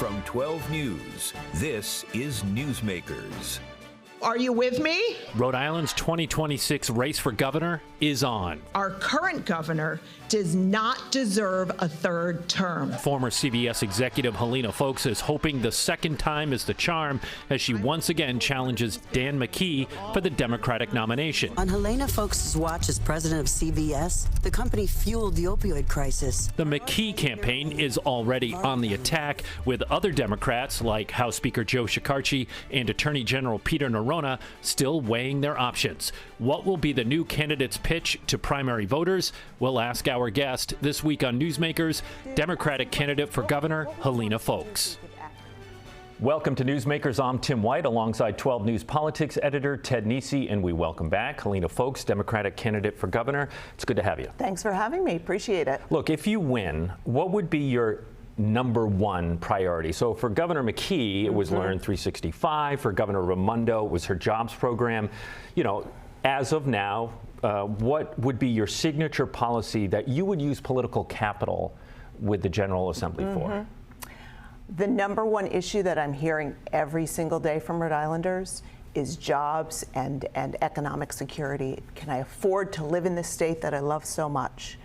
From 12 News, this is Newsmakers. Are you with me? Rhode Island's 2026 race for governor is on. Our current governor does not deserve a third term. Former CBS executive Helena Foulkes is hoping the second time is the charm as she once again challenges Dan McKee for the Democratic nomination. On Helena Foulkes' watch as president of CBS, the company fueled the opioid crisis. The McKee campaign is already on the attack, with other Democrats like House Speaker Joe Shekarchi and Attorney General Peter Nerona still weighing their options. What will be the new candidate's pitch to primary voters? We'll ask our guest this week on Newsmakers, Democratic candidate for governor Helena Foulkes. Welcome to Newsmakers. I'm Tim White alongside 12 News Politics editor Ted Nesi, and we welcome back Helena Foulkes, Democratic candidate for governor. It's good to have you. Thanks for having me. Appreciate it. Look, if you win, what would be your number one priority? So for Governor McKee, it was Learn 365. For Governor Raimondo, it was her jobs program. You know, as of now, what would be your signature policy that you would use political capital with the General Assembly for? The number one issue that I'm hearing every single day from Rhode Islanders is jobs and economic security. Can I afford to live in this state that I love so much?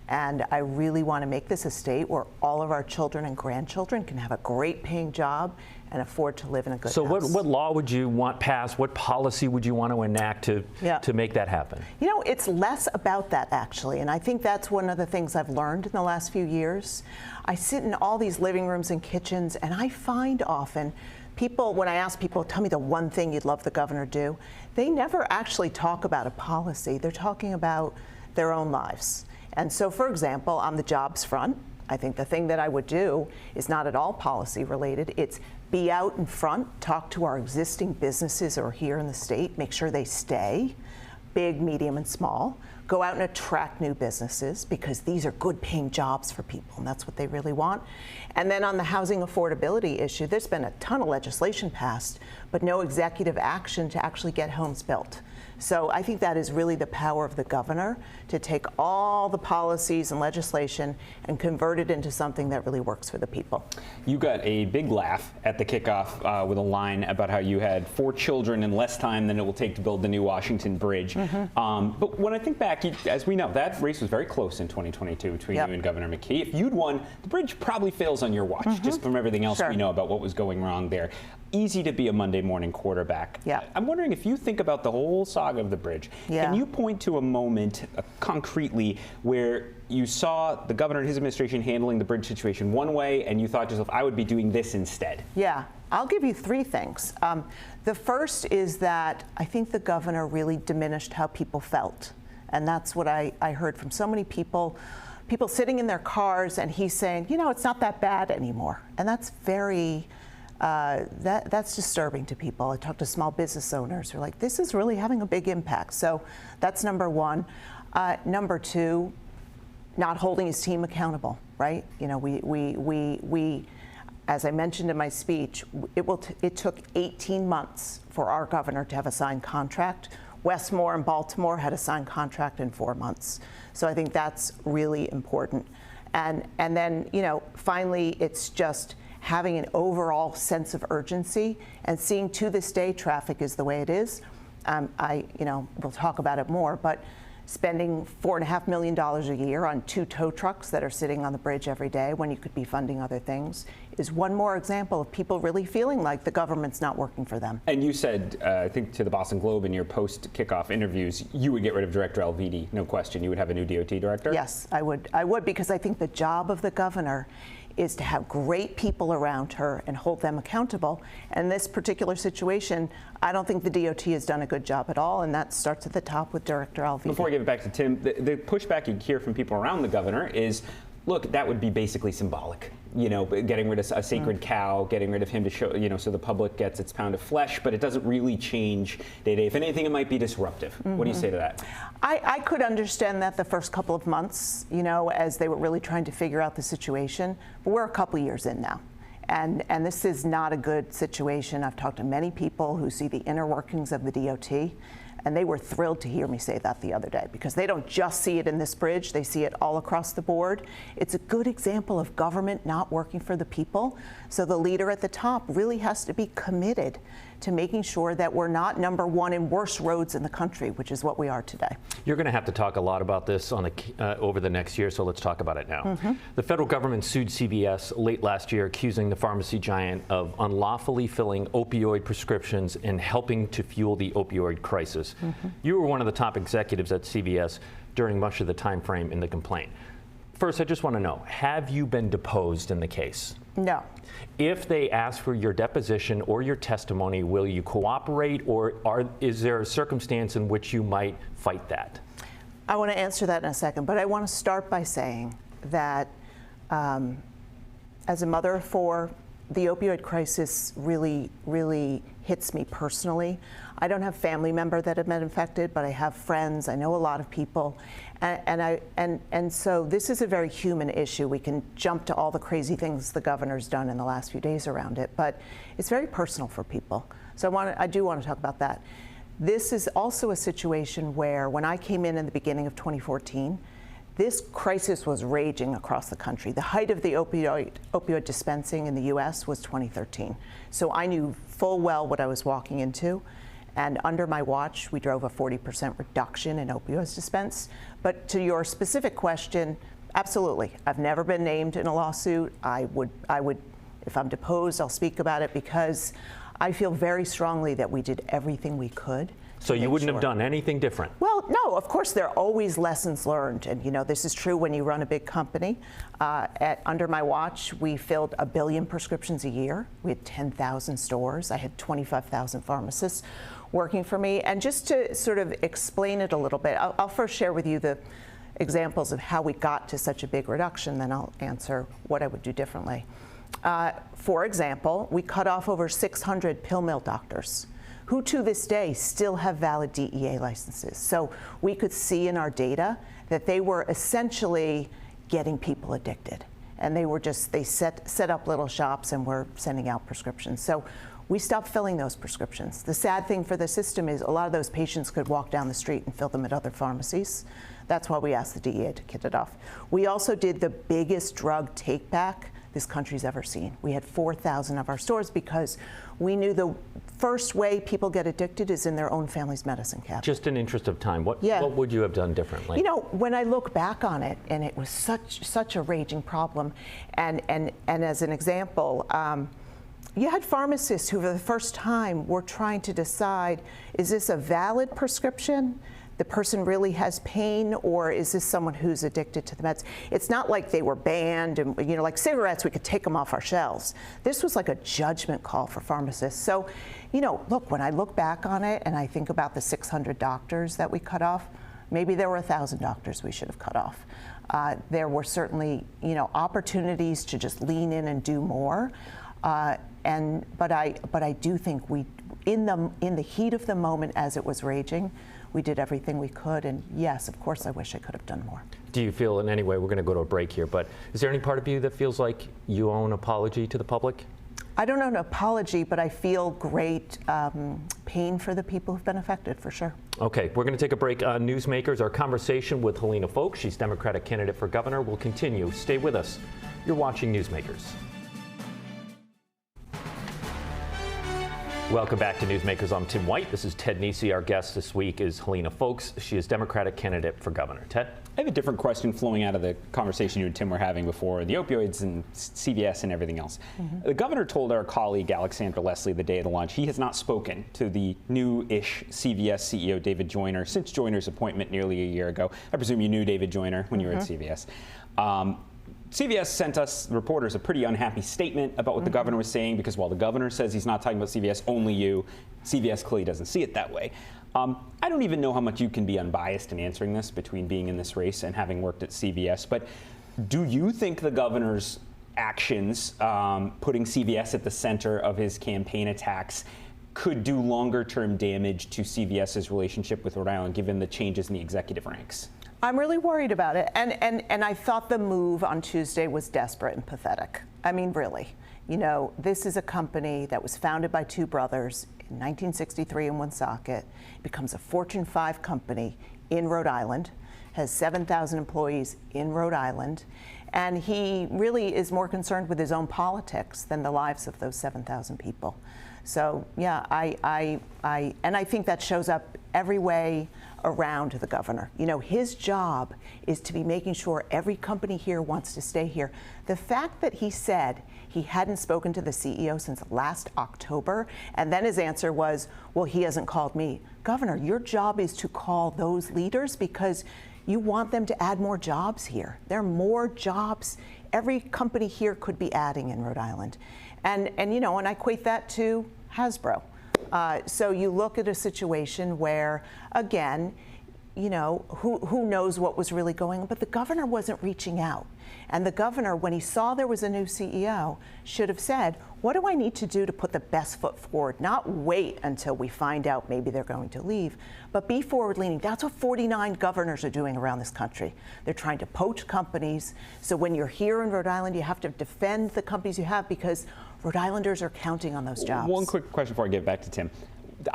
And I really want to make this a state where all of our children and grandchildren can have a great paying job and afford to live in a good house. So what law would you want passed? What policy would you want to enact to make that happen? You know, it's less about that, actually. And I think that's one of the things I've learned in the last few years. I sit in all these living rooms and kitchens, and I find often people, when I ask people, tell me the one thing you'd love the governor to do, they never actually talk about a policy. They're talking about their own lives. And so, for example, on the jobs front, I think the thing that I would do is not at all policy related. It's be out in front, talk to our existing businesses who are here in the state, make sure they stay, big, medium, and small. Go out and attract new businesses because these are good paying jobs for people, and that's what they really want. And then on the housing affordability issue, there's been a ton of legislation passed, but no executive action to actually get homes built. So I think that is really the power of the governor, to take all the policies and legislation and convert it into something that really works for the people. You got a big laugh at the kickoff with a line about how you had 4 children in less time than it will take to build the new Washington Bridge. But when I think back, as we know, that race was very close in 2022 between you and Governor McKee. If you'd won, the bridge probably fails on your watch, just from everything else we know about what was going wrong there. Easy to be a Monday morning quarterback. I'm wondering if you think about the whole saga of the bridge, can you point to a moment concretely where you saw the governor and his administration handling the bridge situation one way and you thought to yourself, I would be doing this instead? Yeah, I'll give you 3 things. The first is that I think the governor really diminished how people felt. And that's what I heard from so many people sitting in their cars, and he's saying, you know, it's not that bad anymore. And that's very... that's disturbing to people. I talked to small business owners who are like, this is really having a big impact. So that's number one. Number 2, not holding his team accountable, right? You know, we as I mentioned in my speech, it took 18 months for our governor to have a signed contract. Westmore and Baltimore had a signed contract in 4 months. So I think that's really important. And then, you know, finally, it's just having an overall sense of urgency and seeing to this day traffic is the way it is. We'll talk about it more, but spending $4.5 million a year on 2 tow trucks that are sitting on the bridge every day when you could be funding other things is one more example of people really feeling like the government's not working for them. And you said, I think to the Boston Globe in your post-kickoff interviews, you would get rid of Director Alviti, no question. You would have a new DOT director? Yes, I would, because I think the job of the governor is to have great people around her and hold them accountable. And in this particular situation, I don't think the DOT has done a good job at all, and that starts at the top with Director Alviti. Before I give it back to Tim, the pushback you hear from people around the governor is, look, that would be basically symbolic. You know, getting rid of a sacred cow, getting rid of him to show, you know, so the public gets its pound of flesh, but it doesn't really change day to day. If anything, it might be disruptive. What do you say to that? I could understand that the first couple of months, you know, as they were really trying to figure out the situation, but we're a couple years in now. And this is not a good situation. I've talked to many people who see the inner workings of the DOT, And they were thrilled to hear me say that the other day, because they don't just see it in this bridge, they see it all across the board. It's a good example of government not working for the people. So the leader at the top really has to be committed to making sure that we're not number one in worst roads in the country, which is what we are today. You're going to have to talk a lot about this on over the next year, so let's talk about it now. The federal government sued CVS late last year, accusing the pharmacy giant of unlawfully filling opioid prescriptions and helping to fuel the opioid crisis. You were one of the top executives at CVS during much of the time frame in the complaint. First, I just want to know, have you been deposed in the case? No. If they ask for your deposition or your testimony, will you cooperate, or is there a circumstance in which you might fight that? I want to answer that in a second, but I want to start by saying that as a mother of four, the opioid crisis really, really hits me personally. I don't have family members that have been infected, but I have friends. I know a lot of people, and so this is a very human issue. We can jump to all the crazy things the governor's done in the last few days around it, but it's very personal for people. So I do want to talk about that. This is also a situation where, when I came in the beginning of 2014, this crisis was raging across the country. The height of the opioid dispensing in the U.S. was 2013. So I knew full well what I was walking into. And under my watch, we drove a 40% reduction in opioids dispense. But to your specific question, absolutely. I've never been named in a lawsuit. I would, if I'm deposed, I'll speak about it, because I feel very strongly that we did everything we could. So you wouldn't have done anything different? Well, no, of course, there are always lessons learned. And, you know, this is true when you run a big company. Under my watch, we filled 1 billion prescriptions a year. We had 10,000 stores. I had 25,000 pharmacists working for me. And just to sort of explain it a little bit, I'll first share with you the examples of how we got to such a big reduction, then I'll answer what I would do differently. For example, we cut off over 600 pill mill doctors who to this day still have valid DEA licenses. So we could see in our data that they were essentially getting people addicted. And they set up little shops and were sending out prescriptions. So we stopped filling those prescriptions. The sad thing for the system is a lot of those patients could walk down the street and fill them at other pharmacies. That's why we asked the DEA to get it off. We also did the biggest drug take back this country's ever seen. We had 4,000 of our stores, because we knew the first way people get addicted is in their own family's medicine cabinet. Just in interest of time, what would you have done differently? You know, when I look back on it, and it was such a raging problem, and as an example, you had pharmacists who, for the first time, were trying to decide, is this a valid prescription? The person really has pain, or is this someone who's addicted to the meds? It's not like they were banned, and, you know, like cigarettes, we could take them off our shelves. This was like a judgment call for pharmacists. So, you know, look, when I look back on it and I think about the 600 doctors that we cut off, maybe there were 1,000 doctors we should have cut off. There were certainly, you know, opportunities to just lean in and do more. But I do think we, in the heat of the moment as it was raging, we did everything we could, and yes, of course, I wish I could have done more. Do you feel in any way, we're going to go to a break here, but is there any part of you that feels like you owe an apology to the public? I don't owe an apology, but I feel great pain for the people who've been affected, for sure. Okay, we're going to take a break on Newsmakers. Our conversation with Helena Foulkes, she's Democratic candidate for governor, will continue. Stay with us. You're watching Newsmakers. Welcome back to Newsmakers. I'm Tim White. This is Ted Nesi. Our guest this week is Helena Foulkes. She is Democratic candidate for governor. Ted? I have a different question flowing out of the conversation you and Tim were having before, the opioids and CVS and everything else. The governor told our colleague Alexandra Leslie the day of the launch he has not spoken to the new-ish CVS CEO David Joyner since Joyner's appointment nearly a year ago. I presume you knew David Joyner when you were at CVS. CVS sent us reporters a pretty unhappy statement about what the governor was saying, because while the governor says he's not talking about CVS, only you, CVS clearly doesn't see it that way. I don't even know how much you can be unbiased in answering this between being in this race and having worked at CVS, but do you think the governor's actions, putting CVS at the center of his campaign attacks, could do longer-term damage to CVS's relationship with Rhode Island, given the changes in the executive ranks? I'm really worried about it. And I thought the move on Tuesday was desperate and pathetic. I mean, really. You know, this is a company that was founded by two brothers in 1963 in Woonsocket, becomes a Fortune 5 company in Rhode Island, has 7,000 employees in Rhode Island, and he really is more concerned with his own politics than the lives of those 7,000 people. So yeah, I think that shows up every way around the governor. You know, his job is to be making sure every company here wants to stay here. The fact that he said he hadn't spoken to the CEO since last October, and then his answer was, well, he hasn't called me. Governor, your job is to call those leaders because you want them to add more jobs here. There are more jobs every company here could be adding in Rhode Island. And you know, and I equate that to Hasbro. So you look at a situation where, again, you know, who knows what was really going on, but the governor wasn't reaching out. And the governor, when he saw there was a new CEO, should have said, what do I need to do to put the best foot forward? Not wait until we find out maybe they're going to leave, but be forward leaning. That's what 49 governors are doing around this country. They're trying to poach companies. So when you're here in Rhode Island, you have to defend the companies you have because Rhode Islanders are counting on those jobs. One quick question before I get back to Tim.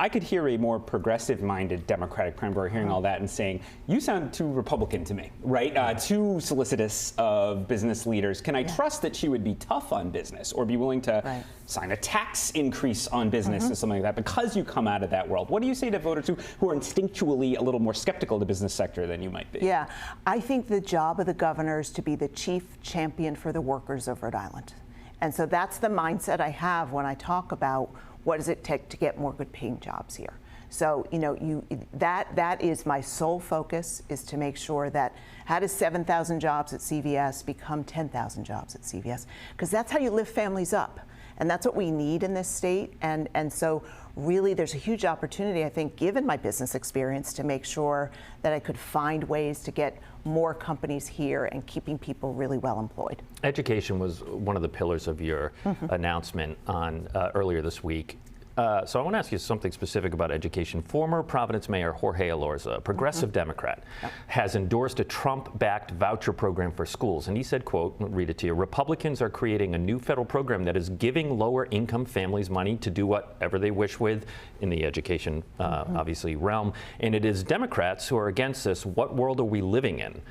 I could hear a more progressive-minded Democratic Premier hearing all that and saying, you sound too Republican to me, right? Too solicitous of business leaders. Can I trust that she would be tough on business or be willing to sign a tax increase on business or something like that because you come out of that world? What do you say to voters who are instinctually a little more skeptical of the business sector than you might be? Yeah, I think the job of the governor is to be the chief champion for the workers of Rhode Island. And so that's the mindset I have when I talk about what does it take to get more good paying jobs here. So, you know, that is my sole focus, is to make sure that how does 7,000 jobs at CVS become 10,000 jobs at CVS? Because that's how you lift families up. And that's what we need in this state. And so really there's a huge opportunity, I think, given my business experience, to make sure that I could find ways to get more companies here and keeping people really well employed. Education was one of the pillars of your announcement on earlier this week. So I want to ask you something specific about education. Former Providence Mayor Jorge Elorza, a progressive Democrat, has endorsed a Trump-backed voucher program for schools. And he said, quote, I'll read it to you, Republicans are creating a new federal program that is giving lower-income families money to do whatever they wish with in the education, obviously, realm. And it is Democrats who are against this. What world are we living in?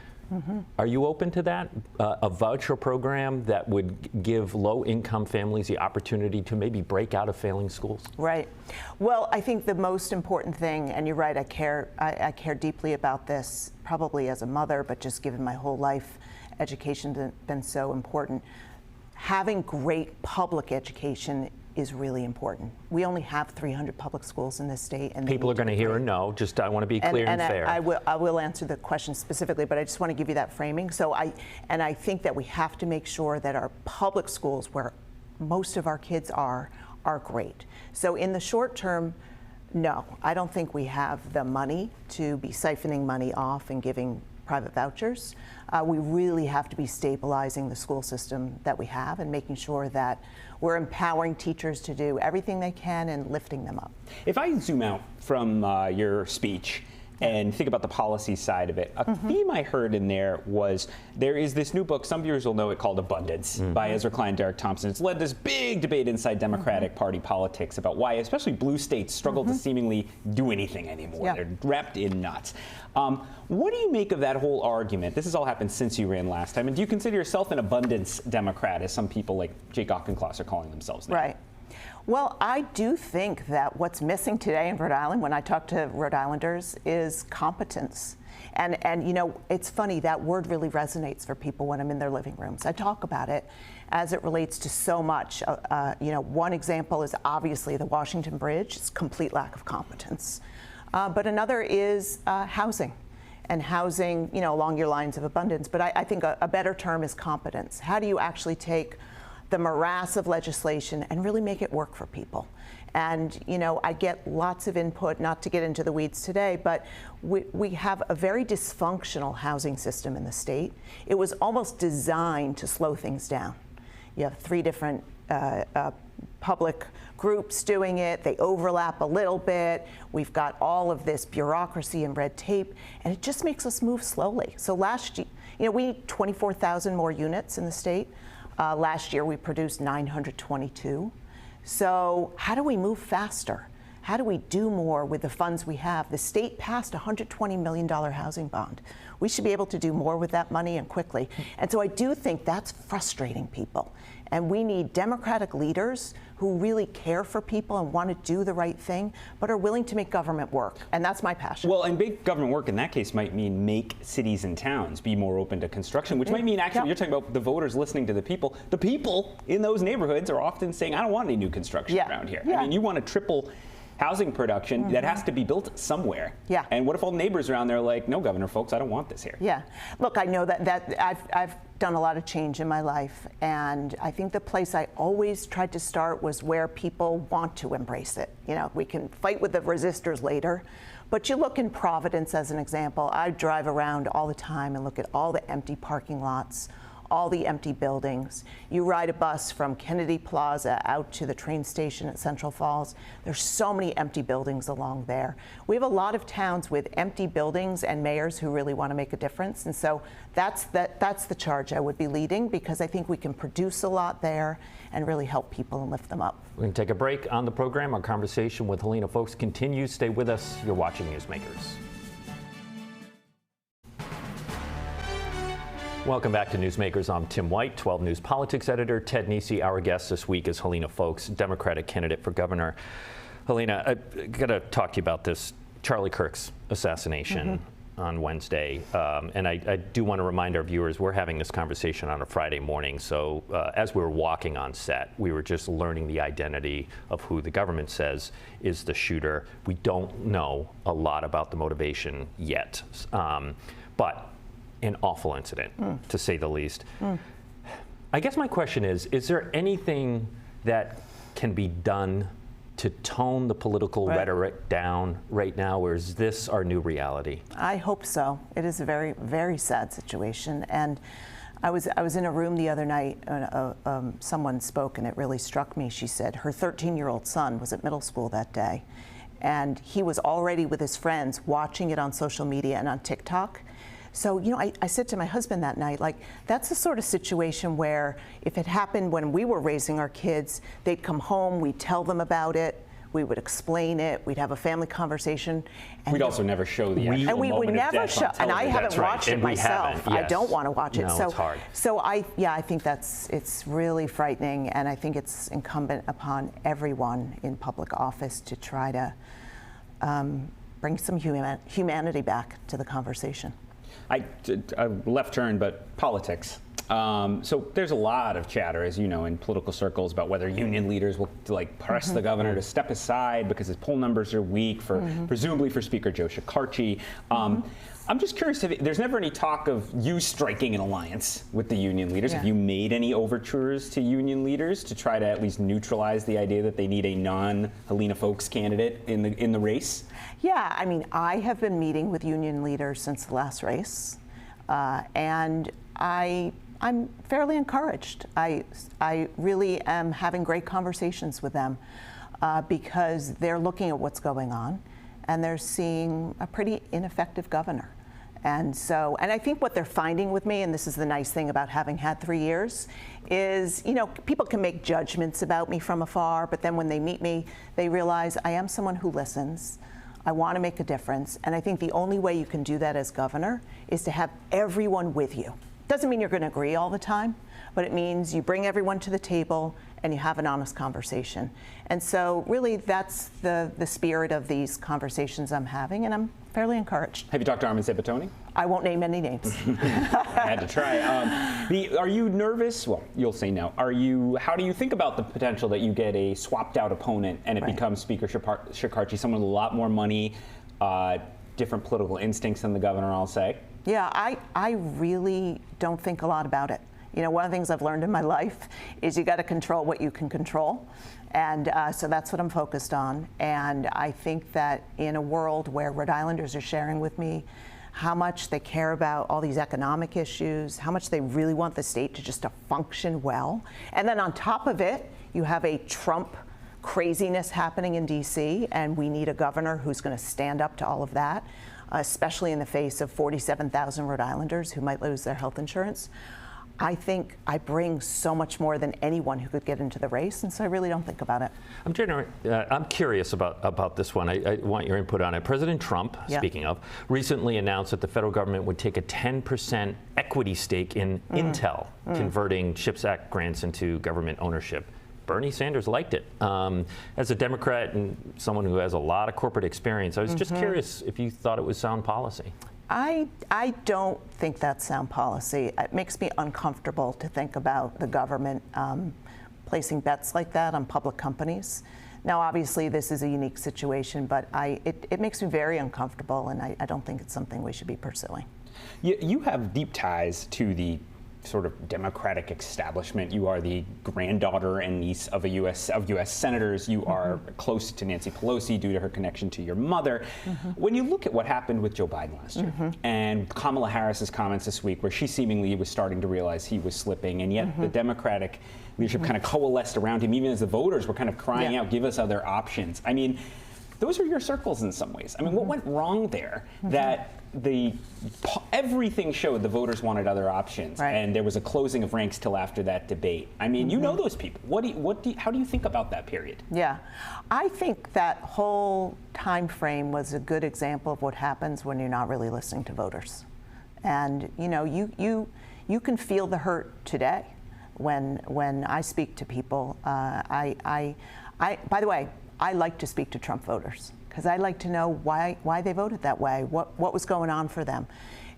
Are you open to that? A voucher program that would give low-income families the opportunity to maybe break out of failing schools? Right. Well, I think the most important thing, and you're right, I care deeply about this, probably as a mother, but just given my whole life, education's been so important. Having great public education is really important. We only have 300 public schools in this state, and people are going to hear a no. Just I want to be clear and fair. I will answer the question specifically, but I just want to give you that framing. So I think that we have to make sure that our public schools, where most of our kids are great. So in the short term, no, I don't think we have the money to be siphoning money off and giving private vouchers. We really have to be stabilizing the school system that we have and making sure that we're empowering teachers to do everything they can and lifting them up. If I zoom out from your speech and think about the policy side of it, a theme I heard in there was there is this new book, some viewers will know it, called Abundance by Ezra Klein and Derek Thompson. It's led this big debate inside Democratic Party politics about why especially blue states struggle to seemingly do anything anymore. They're wrapped in knots. What do you make of that whole argument? This has all happened since you ran last time. And do you consider yourself an abundance Democrat, as some people like Jake Auchincloss are calling themselves now? Right. Well, I do think that what's missing today in Rhode Island, when I talk to Rhode Islanders, is competence. And you know, it's funny, that word really resonates for people when I'm in their living rooms. I talk about it as it relates to so much. You know, one example is obviously the Washington Bridge. It's complete lack of competence. But another is housing. And housing, you know, along your lines of abundance. But I think a better term is competence. How do you actually take the morass of legislation and really make it work for people? And, you know, I get lots of input, not to get into the weeds today, but we have a very dysfunctional housing system in the state. It was almost designed to slow things down. You have 3 different public groups doing it. They overlap a little bit. We've got all of this bureaucracy and red tape, and it just makes us move slowly. So last year, we need 24,000 more units in the state. Last year we produced 922. So how do we move faster? How do we do more with the funds we have? The state passed a $120 million housing bond. We should be able to do more with that money and quickly. And so I do think that's frustrating people. And we need Democratic leaders who really care for people and want to do the right thing, but are willing to make government work. And that's my passion. Well, and big government work in that case might mean make cities and towns be more open to construction, which might mean actually you're talking about the voters listening to the people. The people in those neighborhoods are often saying, I don't want any new construction around here. I mean, you want to triple housing production that has to be built somewhere. Yeah. And what if all neighbors around there are like, no, Governor Foulkes, I don't want this here. Yeah. Look, I know that I've done a lot of change in my life, and I think the place I always tried to start was where people want to embrace it. We can fight with the resistors later, but you look in Providence as an example. I drive around all the time and look at all the empty parking lots, all the empty buildings. You ride a bus from Kennedy Plaza out to the train station at Central Falls. There's so many empty buildings along there. We have a lot of towns with empty buildings and mayors who really want to make a difference. And so that's the charge I would be leading, because I think we can produce a lot there and really help people and lift them up. We're going to take a break on the program. Our conversation with Helena Foulkes continues. Stay with us. You're watching Newsmakers. Welcome back to Newsmakers. I'm Tim White, 12 News politics editor. Ted Nesi, our guest this week, is Helena Foulkes, Democratic candidate for governor. Helena, I got to talk to you about this Charlie Kirk's assassination on Wednesday. And I do want to remind our viewers, we're having this conversation on a Friday morning. So as we were walking on set, we were just learning the identity of who the government says is the shooter. We don't know a lot about the motivation yet. But an awful incident, to say the least. I guess my question is there anything that can be done to tone the political rhetoric down right now, or is this our new reality? I hope so. It is a very, very sad situation. And I was in a room the other night, someone spoke, and it really struck me. She said her 13-year-old son was at middle school that day, and he was already with his friends watching it on social media and on TikTok. So, I said to my husband that night, that's the sort of situation where if it happened when we were raising our kids, they'd come home, we'd tell them about it, we would explain it, we'd have a family conversation. And we'd also never show the actual and we would never show, and I haven't watched it myself. Yes. I don't want to watch it. No, so it's hard. So I think it's really frightening, and I think it's incumbent upon everyone in public office to try to bring some humanity back to the conversation. I left turn, but politics. So there's a lot of chatter, as you know, in political circles about whether union leaders will press the governor to step aside because his poll numbers are weak, presumably for Speaker Joe Shekarchi. I'm just curious if there's never any talk of you striking an alliance with the union leaders. Have you made any overtures to union leaders to try to at least neutralize the idea that they need a non-Helena Foulkes candidate in the race? Yeah, I mean, I have been meeting with union leaders since the last race, and I'm fairly encouraged. I really am having great conversations with them because they're looking at what's going on, and they're seeing a pretty ineffective governor. And I think what they're finding with me, and this is the nice thing about having had 3 years, is, people can make judgments about me from afar, but then when they meet me, they realize I am someone who listens. I want to make a difference. And I think the only way you can do that as governor is to have everyone with you. Doesn't mean you're going to agree all the time, but it means you bring everyone to the table and you have an honest conversation. And so really that's the spirit of these conversations I'm having, and I'm fairly encouraged. Have you talked to Armin Zepatoni? I won't name any names. I had to try. Are you nervous? Well, you'll say no. How do you think about the potential that you get a swapped out opponent and it becomes Speaker Shekarchi, someone with a lot more money, different political instincts than the governor, I'll say? Yeah, I really don't think a lot about it. One of the things I've learned in my life is you got to control what you can control. And so that's what I'm focused on. And I think that in a world where Rhode Islanders are sharing with me how much they care about all these economic issues, how much they really want the state to function well. And then on top of it, you have a Trump craziness happening in D.C., and we need a governor who's going to stand up to all of that, especially in the face of 47,000 Rhode Islanders who might lose their health insurance. I think I bring so much more than anyone who could get into the race, and so I really don't think about it. I'm curious about this one. I want your input on it. President Trump, speaking of, recently announced that the federal government would take a 10% equity stake in Intel, converting CHIPS Act grants into government ownership. Bernie Sanders liked it. As a Democrat and someone who has a lot of corporate experience, I was just curious if you thought it was sound policy. I don't think that's sound policy. It makes me uncomfortable to think about the government placing bets like that on public companies. Now, obviously, this is a unique situation, but it makes me very uncomfortable, and I don't think it's something we should be pursuing. You have deep ties to the sort of Democratic establishment. You are the granddaughter and niece of U.S. senators. You are close to Nancy Pelosi due to her connection to your mother. When you look at what happened with Joe Biden last year and Kamala Harris's comments this week, where she seemingly was starting to realize he was slipping, and yet the Democratic leadership kind of coalesced around him, even as the voters were kind of crying out, give us other options. I mean, those are your circles in some ways. I mean, what went wrong there that everything showed the voters wanted other options, and there was a closing of ranks till after that debate? I mean, you know those people. How do you think about that period? Yeah, I think that whole time frame was a good example of what happens when you're not really listening to voters. And you know, you can feel the hurt today when I speak to people. By the way, I like to speak to Trump voters, because I like to know why they voted that way, what was going on for them.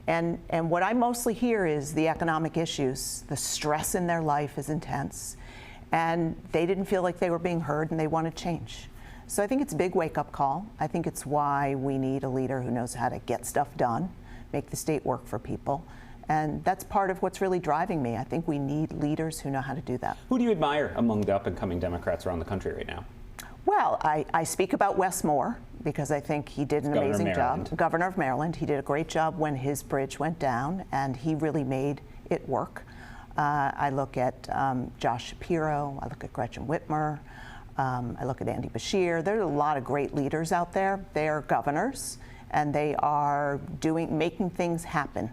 And what I mostly hear is the economic issues. The stress in their life is intense, and they didn't feel like they were being heard, and they want to change. So I think it's a big wake-up call. I think it's why we need a leader who knows how to get stuff done, make the state work for people. And that's part of what's really driving me. I think we need leaders who know how to do that. Who do you admire among the up-and-coming Democrats around the country right now? Well, I speak about Wes Moore because I think he did an amazing job. Governor of Maryland. He did a great job when his bridge went down, and he really made it work. I look at Josh Shapiro. I look at Gretchen Whitmer. I look at Andy Beshear. There are a lot of great leaders out there. They are governors, and they are making things happen.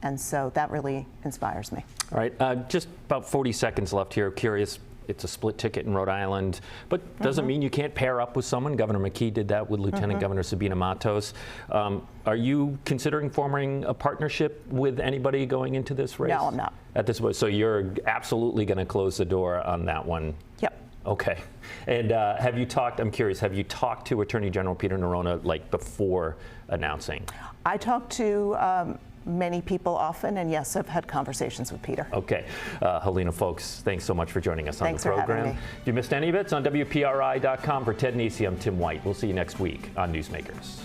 And so that really inspires me. All right, just about 40 seconds left here. Curious. It's a split ticket in Rhode Island, but doesn't mean you can't pair up with someone. Governor McKee did that with Lieutenant Governor Sabina Matos. Are you considering forming a partnership with anybody going into this race? No, I'm not. At this point, so you're absolutely going to close the door on that one? Yep. Okay. And have you talked, I'm curious, have you talked to Attorney General Peter Noronha like before announcing? I talked to many people often, and yes, I've had conversations with Peter. Okay. Helena Foulkes, thanks so much for joining us on the program. Thanks for having me. If you missed any of it, it's on WPRI.com. For Ted Nesi, I'm Tim White. We'll see you next week on Newsmakers.